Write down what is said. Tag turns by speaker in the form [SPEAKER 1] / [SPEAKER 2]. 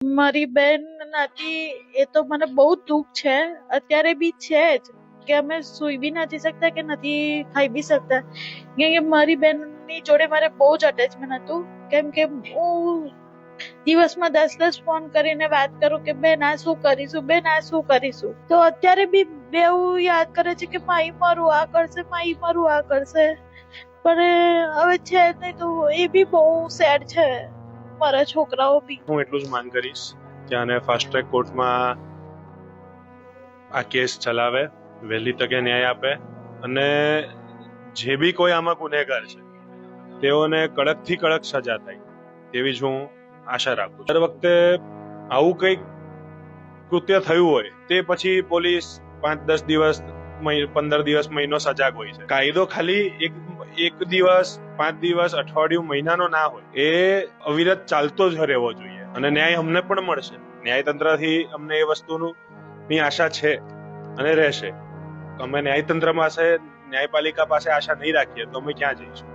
[SPEAKER 1] મારી બેન નથી એ તો મને બહુ દુઃખ છે, અત્યારે બી છે જ કે અમે સુઈ બી નથી શકતા કે નથી ખાઈ બી શકતા, કેમ કે મારી બેનની જોડે મારે બહુ જ અટેચમેન્ટ હતું. કેમ કે હું દિવસમાં 10 ફોન કરીને વાત કરું કે બેન આ શું કરીશું, બેન આ શું કરીશું. તો અત્યારે બી બેઉ યાદ કરે છે કે માઈ મારું આ કરશે, માઈ મારું આ કરશે, પણ હવે છે જ નહીં. તો એ બી બહુ સેડ છે મારા છોકરાઓ બી.
[SPEAKER 2] હું એટલું જ માંગ કરીશ કે આને ફાસ્ટ ટ્રેક કોર્ટમાં આ કેસ ચલાવે, વહેલી તકે ન્યાય આપે, અને જે બી કોઈ આમાં ગુનેગાર છે તેઓને કડકથી કડક સજા થાય તેવી જ હું આશા રાખું છું. દર વખતે આવું કંઈક કૃત્ય થયું હોય તે પછી પોલીસ 5-10 દિવસ 15 દિવસ મહિનો સજાગ હોય છે. કાયદો ખાલી એક દિવસ 5 દિવસ અઠવાડિયું મહિનાનો ના હોય, એ અવિરત ચાલતો જ રહેવો જોઈએ. અને ન્યાય અમને પણ મળશે, ન્યાયતંત્રથી અમને એ વસ્તુની આશા છે અને રહેશે. અમે ન્યાયતંત્ર પાસે, ન્યાયપાલિકા પાસે આશા નહીં રાખીએ તો અમે ક્યાં જઈશું?